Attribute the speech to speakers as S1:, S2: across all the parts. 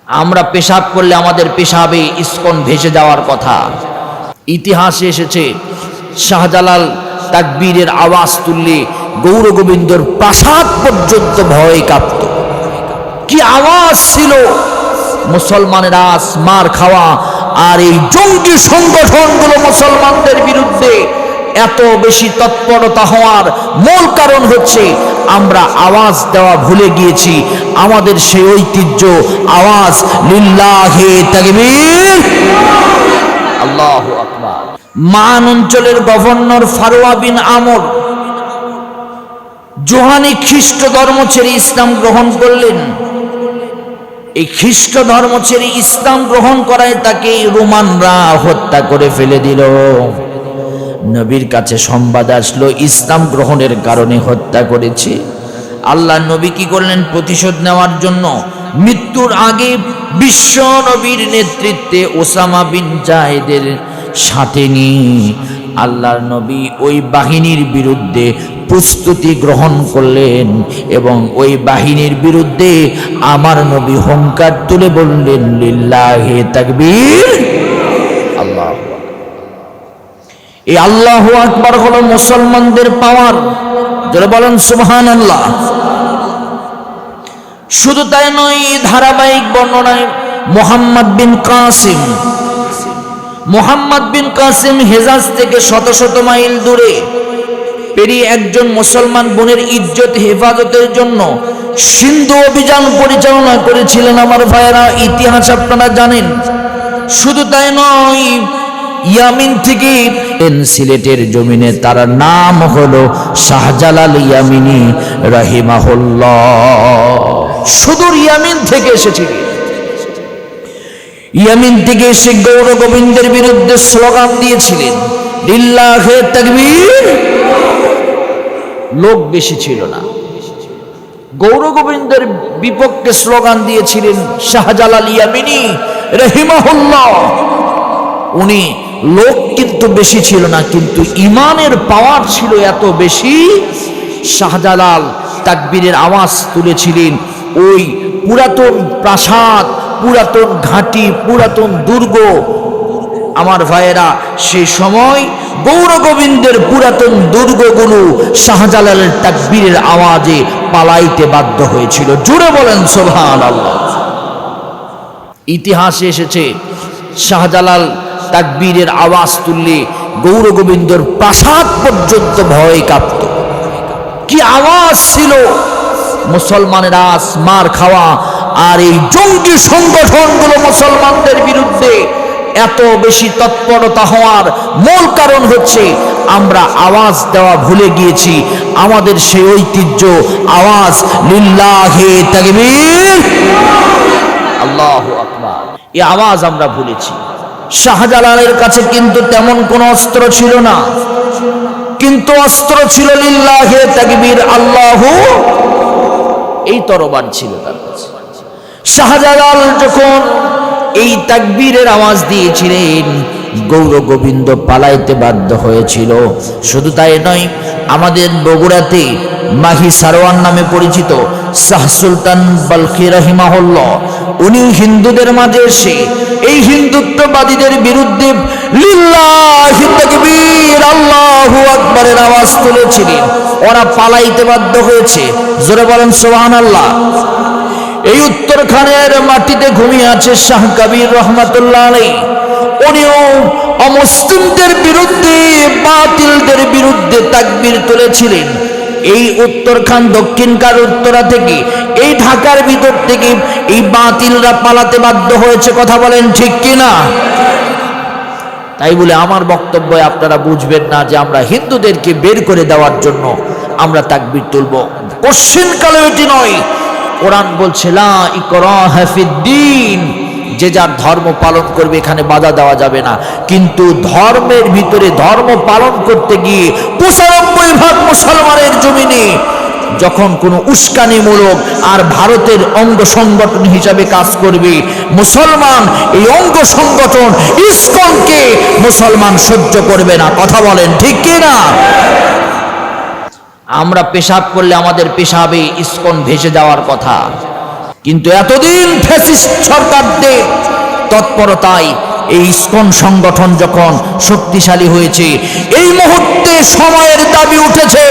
S1: আমরা পেশাব করলে আমাদের পেশাবে ইসকন ভেসে যাওয়ার কথা। ইতিহাসে এসেছে শাহজালাল তাকবীরের আওয়াজ তুললে গৌর গোবিন্দর প্রাসাদ পর্যন্ত ভয়ে কাঁপত। কি আওয়াজ ছিল! মুসলমানের মার খাওয়া আর এই জঙ্গি সংগঠনগুলো মুসলমানদের বিরুদ্ধে এত বেশি তৎপরতা হওয়ার মূল কারণ হচ্ছে আমরা আওয়াজ দেওয়া ভুলে গিয়েছি। আমাদের সেই ঐতিহ্য আওয়াজ লিল্লাহি তাকবীর, আল্লাহু আকবার। মান অঞ্চলের গভর্নর ফারোয়া বিন আমর জোহানি খ্রিস্ট ধর্ম ছেড়ে ইসলাম গ্রহণ করলেন। এই খ্রিস্ট ধর্ম ছেড়ে ইসলাম গ্রহণ করায় তাকে রোমানরা হত্যা করে ফেলে দিল। নবীর কাছে সংবাদ আসলো ইসলাম গ্রহণের কারণে হত্যা করেছে। আল্লাহ নবী কি করলেন? প্রতিশোধ নেওয়ার জন্য মৃত্যুর আগে বিশ্ব নবীর নেতৃত্বে ওসামা বিন জায়েদের সাথে নিয়ে আল্লাহর নবী ওই বাহিনীর বিরুদ্ধে প্রস্তুতি গ্রহণ করলেন এবং ওই বাহিনীর বিরুদ্ধে আমার নবী হুঙ্কার তুলে বললেন লিল্লাহি তাকবীর, আল্লাহ। এই আল্লাহু আকবার হলো মুসলমানদের পাওয়ার। যারা বলেন সুবহানাল্লাহ। শুধু তাই নয়, ধারাবাহিক বর্ণনায় মুহাম্মদ বিন কাসিম হেজাজ থেকে শত শত মাইল দূরে পেরিয়ে একজন মুসলমান বোনের ইজ্জত হেফাজতের জন্য সিন্ধু অভিযান পরিচালনা করেছিলেন। আমার ভাইয়েরা, ইতিহাস আপনারা জানেন। শুধু তাই নয়, ইয়ামিন থেকে সিলেটের জমিনে তার নাম হলো শাহজালাল ইয়ামিনী রাহিমাহুল্লাহ। সুদূর ইয়ামিন থেকে এসেছিলেন। ইয়ামিন থেকে এসে গৌর গোবিন্দের বিরুদ্ধে স্লোগান দিয়েছিলেন লিল্লাহি তাকবীর। লোক বেশি ছিল না, গৌর গোবিন্দের বিপক্ষে স্লোগান দিয়েছিলেন শাহজালাল ইয়ামিনী রাহিমাহুল্লাহ। উনি লোক কিন্তু বেশি ছিল না, কিন্তু ইমানের পাওয়ার ছিল এত বেশি। শাহজালাল তাকবীরের আওয়াজ তুলেছিলেন। ওই পুরাতন প্রাসাদ, পুরাতন ঘাঁটি, পুরাতন দুর্গ, আমার ভাইয়েরা, সেই সময় গৌর গোবিন্দের পুরাতন দুর্গগুলো শাহজালালের তাকবীরের আওয়াজে পালাইতে বাধ্য হয়েছিল। জুড়ে বলেন সুবহানাল্লাহ। ইতিহাসে এসেছে শাহজালাল তাকবীরের আওয়াজ তুললে গৌর গোবিন্দর প্রাসাদ পর্যন্ত ভয়ে কাঁপত। কি আওয়াজ ছিল! মুসলমানের মার খাওয়া আর এই জঙ্গি সংগঠনগুলো মুসলমানদের বিরুদ্ধে এত বেশি তৎপরতা হওয়ার মূল কারণ হচ্ছে আমরা আওয়াজ দেওয়া ভুলে গিয়েছি। আমাদের সেই ঐতিহ্য আওয়াজ লিল্লাহি তাকবীর, আল্লাহু আকবার। এই আওয়াজ আমরা ভুলেছি। শাহজালালের কাছে কিন্তু তেমন কোনো অস্ত্র ছিল না, কিন্তু অস্ত্র ছিল লিল্লাহি তাকবীর, আল্লাহু, এই তরবার ছিল তার কাছে। শাহজালাল যখন এই তাকবীরের আওয়াজ দিয়েছিলেন, গৌর গোবিন্দ পালাইতে বাধ্য হয়েছিল। শুধু তাই নয়, আমাদের বগুড়াতে মাহি সারওয়ান নামে পরিচিত শাহ সুলতান বালখি রাহিমাহুল্লাহ, উনি হিন্দুদের মাঝে এসে এই হিন্দুত্ববাদীদের বিরুদ্ধে লিল্লাহি তাকবীর, আল্লাহু আকবারের আওয়াজ তুলেছিলেন। ওরা পালাইতে বাধ্য হয়েছে। জোরে বলেন সুবহানাল্লাহ। এই উত্তরখানের মাটিতে ঘুমিয়ে আছে শাহ কবির রহমাতুল্লাহ আলাইহি। উনিও অমুসলিমদের বিরুদ্ধে, বাতিলদের বিরুদ্ধে তাকবীর তুলেছিলেন। এই উত্তরখান দক্ষিণকার উত্তরা থেকে, এই ঢাকার ভিতর থেকে এই বাতিলরা পালাতে বাধ্য হয়েছে। কথা বলেন ঠিক কিনা? তাই বলে আমার বক্তব্যে আপনারা বুঝবেন না যে আমরা হিন্দুদেরকে বের করে দেওয়ার জন্য আমরা তাকবীর তুলব। কোশ্চিন কালে এটি নয়। কোরআন বলছে লা ইকরাহা ফিদ্দীন, যে যার ধর্ম পালন করবে, এখানে বাধা দেওয়া যাবে না। কিন্তু ধর্মের ভিতরে ধর্ম পালন করতে গিয়ে ৯৫% মুসলমানের জমিনে যখন কোনো উস্কানিমূলক আর ভারতের অঙ্গ সংগঠন হিসাবে কাজ করবে, মুসলমান এই অঙ্গ সংগঠন ইসকনকে মুসলমান সহ্য করবে না। কথা বলেন ঠিক কিনা? আমরা পেশাব করলে আমাদের পেশাবে ইসকন ভেসে যাওয়ার কথা। কিন্তু এতদিন ফ্যাসিস্ট সরকারদের তৎপরতায় এই ইসকন সংগঠন যখন শক্তিশালী হয়েছে, এই মুহূর্তে সময়ের দাবি উঠেছে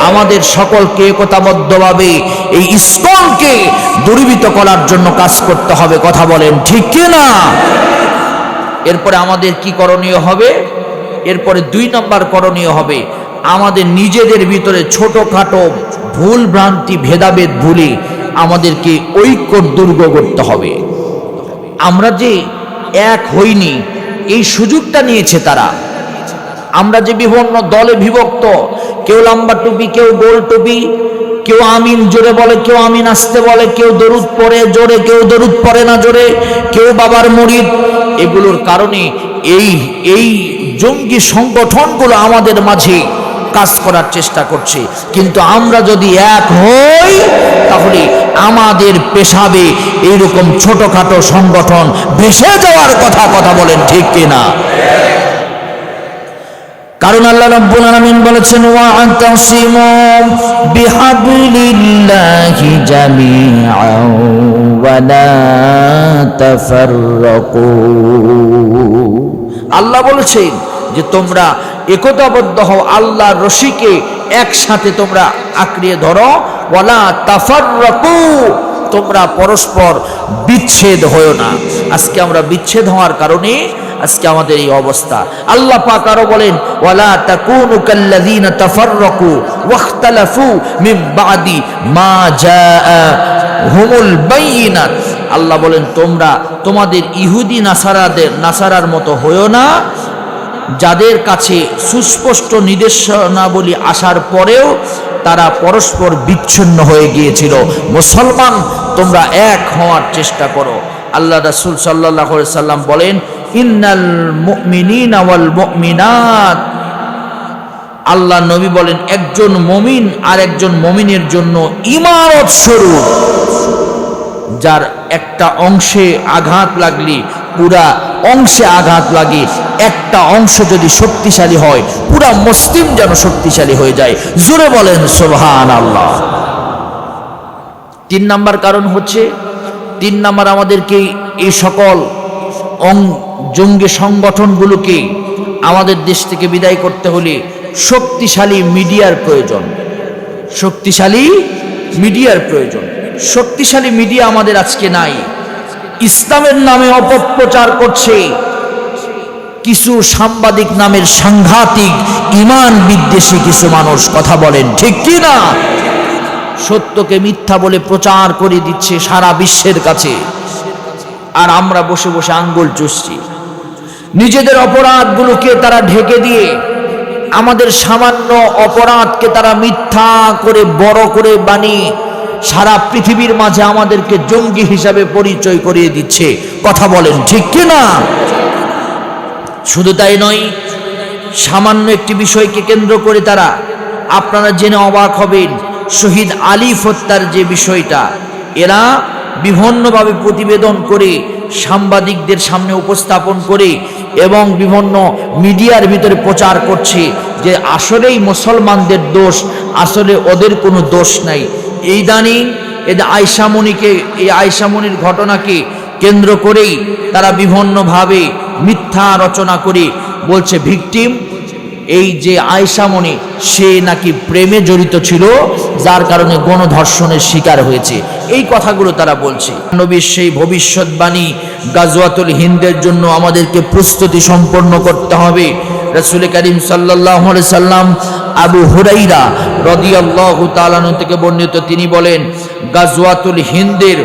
S1: আমাদের সকলকে একতাবদ্ধভাবে এই ইসকনকে দূরীভূত করার জন্য কাজ করতে হবে। কথা বলেন ঠিক কি না? এরপরে আমাদের কি করণীয় হবে? এরপরে 2 নম্বর করণীয় হবে আমাদের নিজেদের ভিতরে ছোটখাটো ভুল ভ্রান্তি ভেদাভেদ ভুলে আমাদেরকে ঐক্যর দুর্গ করতে হবে। আমরা যে এক হইনি এই সুযোগটা নিয়েছে তারা। আমরা যে বিভিন্ন দলে বিভক্ত, কেউ লম্বা টুপি, কেউ গোল টুপি, কেউ আমিন জোরে বলে, কেউ আমিন আসতে বলে, কেউ দরুদ পড়ে জোরে, কেউ দরুদ পড়ে না জোরে, কেউ বাবার মুরিদ। এগুলোর কারণে এই জঙ্গি সংগঠনগুলো আমাদের মাঝে কাজ করার চেষ্টা করছে। কিন্তু আমরা যদি এক হই তাহলে আমাদের পেশাবে এইরকম ছোটখাটো সংগঠন ভেসে যাওয়ার কথা বলেন ঠিক কিনা? কারণ আল্লাহ রাব্বুল আলামিন বলেছেন ওয়া'তাসিমু বিহাবলিল্লাহি জামিআন ওয়া লা তাফাররাকু। আল্লাহ বলেছেন যে তোমরা একতাবদ্ধ হও, আল্লাহর রশিকে একসাথে তোমরা আঁকড়িয়ে ধরো, ওয়ালা তাফাররাকু, তোমরা পরস্পর বিচ্ছেদ হয়ো না। আজকে আমরা বিচ্ছেদ হওয়ার কারণে আজকে আমাদের এই অবস্থা। আল্লাহ পাক আরো বলেন ওয়ালা তাকুনু কাল্লাযিনা তাফাররাকু ওয়াখতালাফু মিন বাদি মা জাআহুমুল বাইয়িনাত। আল্লাহ বলেন তোমরা তোমাদের ইহুদি নাসারার মতো হয়ো না, যাদের কাছে সুস্পষ্ট নির্দেশনাবলী আসার পরেও তারা পরস্পর বিচ্ছিন্ন হয়ে গিয়েছিল। মুসলমান তোমরা এক হওয়ার চেষ্টা করো। আল্লাহ রাসূল সাল্লাল্লাহু আলাইহি সাল্লাম বলেন ইন্নাল মুমিনিনা ওয়াল মুমিনাত, আল্লাহ নবী বলেন একজন মুমিন আর একজন মুমিনের জন্য ইমারত স্বরূপ, যার একটা অংশে আঘাত লাগলে পুরা অংশে আঘাত লাগে। একটা অংশ যদি শক্তিশালী হয় পুরা মুসলিম যেন শক্তিশালী হয়ে যায়। জোরে বলেন সুবহানাল্লাহ। 3 নম্বর কারণ হচ্ছে, 3 নম্বর আমাদেরকে এই সকল জঙ্গি সংগঠনগুলোকে আমাদের দেশ থেকে বিদায় করতে হলে শক্তিশালী মিডিয়ার প্রয়োজন। শক্তিশালী মিডিয়ার প্রয়োজন। শক্তিশালী মিডিয়া আমাদের আজকে নাই। ইসলামের নামে অপপ্রচার করছে কিছু সাংবাদিক নামের সাংঘাতিক ঈমান বিদ্বেষী কিছু মানুষ। কথা বলেন ঠিক কি না? সত্যকে মিথ্যা বলে প্রচার করে দিচ্ছে সারা বিশ্বের কাছে, আর আমরা বসে বসে আঙ্গুল চুষছি। নিজেদের অপরাধগুলোকে তারা ঢেকে দিয়ে আমাদের সামান্য অপরাধকে তারা মিথ্যা করে বড় করে বানিয়ে সারা পৃথিবীর মাঝে আমাদেরকে জঙ্গি হিসাবে পরিচয় করিয়ে দিচ্ছে। কথা বলেন ঠিক কি না? শুধু তাই নয়, সামান্য একটি বিষয়কে কেন্দ্র করে তারা, আপনারা জেনে অবাক হবেন, শহীদ আলিফ হত্যার যে বিষয়টা এরা বিভিন্নভাবে প্রতিবেদন করে সাংবাদিকদের সামনে উপস্থাপন করে এবং বিভিন্ন মিডিয়ার ভিতরে প্রচার করছে যে আসলেই মুসলমানদের দোষ, আসলে ওদের কোনো দোষ নাই। এই দানিং এই আয়সামণির ঘটনাকে কেন্দ্র করেই তারা বিভিন্নভাবে মিথ্যা রচনা করে বলছে ভিকটিম এই যে আয়সামণি সে নাকি প্রেমে জড়িত ছিল, যার কারণে গণধর্ষণের শিকার হয়েছে। এই কথাগুলো তারা বলছে। নবীর সেই ভবিষ্যৎবাণী গাজওয়াতুল হিন্দের জন্য আমাদেরকে প্রস্তুতি সম্পন্ন করতে হবে। রাসূল করিম সাল্লাল্লাহু আলাইহি সাল্লাম আবু হুরাইরা রাদিয়াল্লাহু তাআলা থেকে বর্ণিত, তিনি বলেন গাজওয়াতুল হিন্দের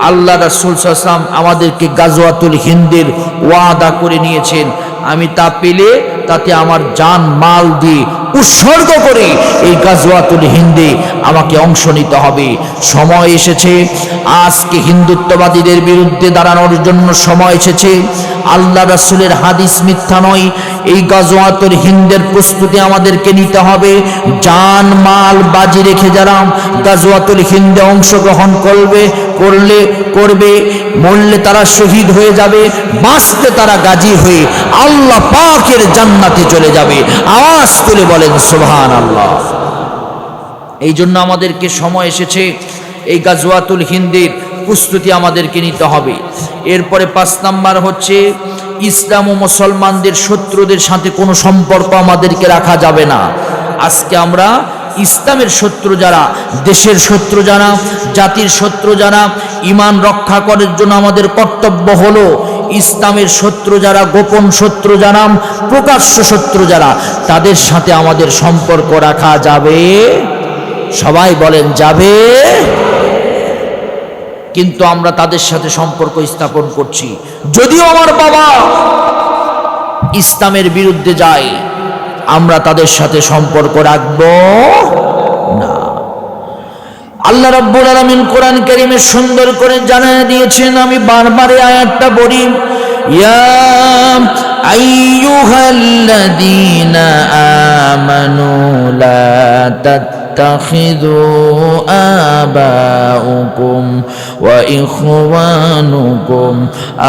S1: আল্লাহ রাসূল সাল্লাল্লাহু আলাইহি ওয়াসাল্লাম আমাদেরকে গাজওয়াতুল হিন্দের ওয়াদা করে নিয়েছেন, আমি তা পেলে তাতে আমার জান মাল দিয়ে উৎসর্গ করে এই গাজওয়াতুল হিন্দে আমাকে অংশ নিতে হবে। সময় এসেছে আজকে হিন্দুত্ববাদীদের বিরুদ্ধে দাঁড়ানোর জন্য সময় এসেছে। আল্লাহ রাসূলের হাদিস মিথ্যা নয়। এই গাজওয়াতুল হিন্দের প্রস্তুতি আমাদেরকে নিতে হবে। জান মাল বাজি রেখে যারা গাজওয়াতুল হিন্দে অংশগ্রহণ করবে মরলে তারা শহীদ হয়ে যাবে, বাঁচতে তারা গাজী হয়ে আল্লাহ পাকের জান্নাতে চলে যাবে। আওয়াজ তুলে বলেন সুবহানাল্লাহ। এই জন্য আমাদেরকে সময় এসেছে এই গাজওয়াতুল হিন্দের প্রস্তুতি আমাদেরকে নিতে হবে। এরপরে 5 নাম্বার হচ্ছে ইসলাম ও মুসলমানদের শত্রুদের সাথে কোনো সম্পর্ক আমাদেরকে রাখা যাবে না। আজকে আমরা ইসলামের শত্রু যারা, দেশের শত্রু যারা, জাতির শত্রু যারা, ঈমান রক্ষা করার জন্য আমাদের কর্তব্য হলো ইসলামের শত্রু যারা, গোপন শত্রু যারা, প্রকাশ্য শত্রু যারা, তাদের সাথে আমাদের সম্পর্ক রাখা যাবে? সবাই বলেন যাবে। কিন্তু আমরা তাদের সাথে সম্পর্ক স্থাপন করছি। যদিও আমার বাবা ইসলামের বিরুদ্ধে যায়, আমরা তাদের সাথে সম্পর্ক রাখব না। আল্লাহ রাব্বুল আলামিন কোরআন কারীমে সুন্দর করে জানিয়ে দিয়েছেন, আমি বারবার এই আয়াতটা বলি, ইয়া আইয়ুহাল্লাযীনা আমানু লা تتخذوا آباءكم وإخوانكم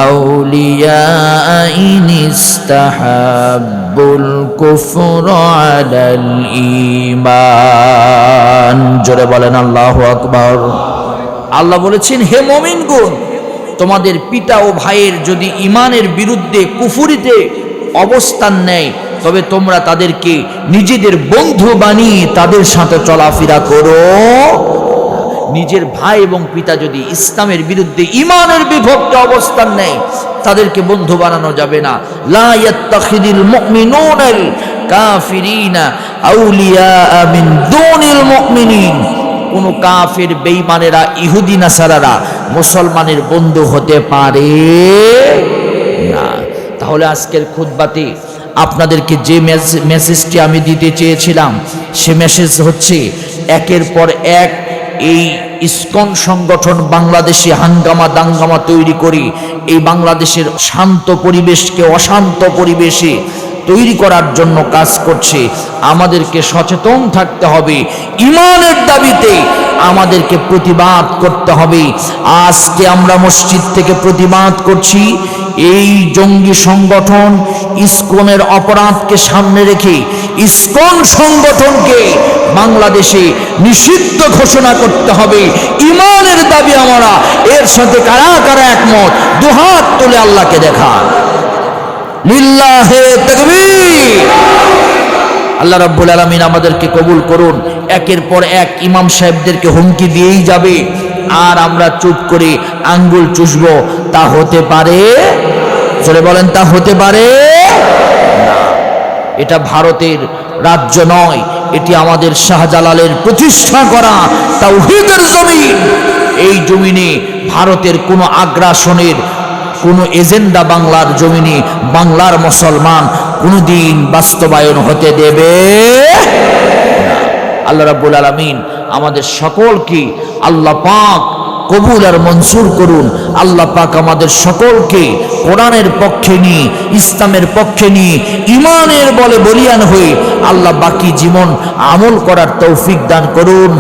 S1: أولياء إن استحبوا الكفر على الإيمان। জোরে বলেন আল্লাহু আকবার। আল্লাহ বলেছেন, হে মুমিনগণ, তোমাদের পিতা ও ভাইয়ের যদি ঈমানের বিরুদ্ধে কুফরিতে অবস্থান নেয়, তবে তোমরা তাদেরকে নিজেদের বন্ধু বানিয়ে তাদের সাথে চলাফেরা করো। নিজের ভাই এবং পিতা যদি ইসলামের বিরুদ্ধে ঈমানের বিপক্ষে অবস্থান নেয়, তাদেরকে বন্ধু বানানো যাবে না। লা ইয়াত্তাখিদিল মুমিনুনাল কাফিরিনা আউলিয়া মিন দুনিল মুমিনিন। কোন কাফের বেঈমানেরা, ইহুদি নাসারারা মুসলমানের বন্ধু হতে পারে না। তাহলে আজকের খুতবাতে আপনাদেরকে যে মেসেজটি আমি দিতে চেয়েছিলাম, সে মেসেজ হচ্ছে, একের পর এক এই ইসকন সংগঠন বাংলাদেশে হাঙ্গামা দাঙ্গামা তৈরি করে এই বাংলাদেশের শান্ত পরিবেশকে অশান্ত পরিবেশে তৈরি করার জন্য কাজ করছে। আমাদেরকে সচেতন থাকতে হবে, ঈমানের দাবিতে আমাদেরকে প্রতিবাদ করতে হবে। আজকে আমরা মসজিদ থেকে প্রতিবাদ করছি, এই জঙ্গি সংগঠন ইসকনের অপরাধকে সামনে রেখে ইসকন সংগঠনকে বাংলাদেশে নিষিদ্ধ ঘোষণা করতে হবে। ঈমানের দাবি আমরা, এর সাথে কারা কারা একমত দুহাত তুলে আল্লাহকে দেখান। লিল্লাহে তাকবীর। আল্লাহ রাব্বুল আলামিন আমাদেরকে কবুল করুন। একের পর এক ইমাম সাহেবদেরকে হুমকি দিয়েই যাবে, আর আমরা চুপ করে আঙ্গুল চুষবো, তা হতে পারে? জোরে বলেন, তা হতে পারে না। এটা ভারতের রাজ্য নয়, এটি আমাদের শাহজালালের প্রতিষ্ঠা করা তাওহীদের জমিন। এই জমিনে ভারতের কোনো আগ্রাসনের কোনো এজেন্ডা বাংলার জমিনে বাংলার মুসলমান কোনোদিন বাস্তবায়ন হতে দেবে না। আল্লাহ রাব্বুল আলামিন আমাদের সকলকে আল্লাহ পাক কবুল আর মঞ্জুর করুন। আল্লাহ পাক আমাদের সকলকে কোরআনের পক্ষে নিয়ে, ইসলামের পক্ষে নিয়ে, ঈমানের বলে বলিয়ান হয়ে আল্লাহ বাকি জীবন আমল করার তৌফিক দান করুন।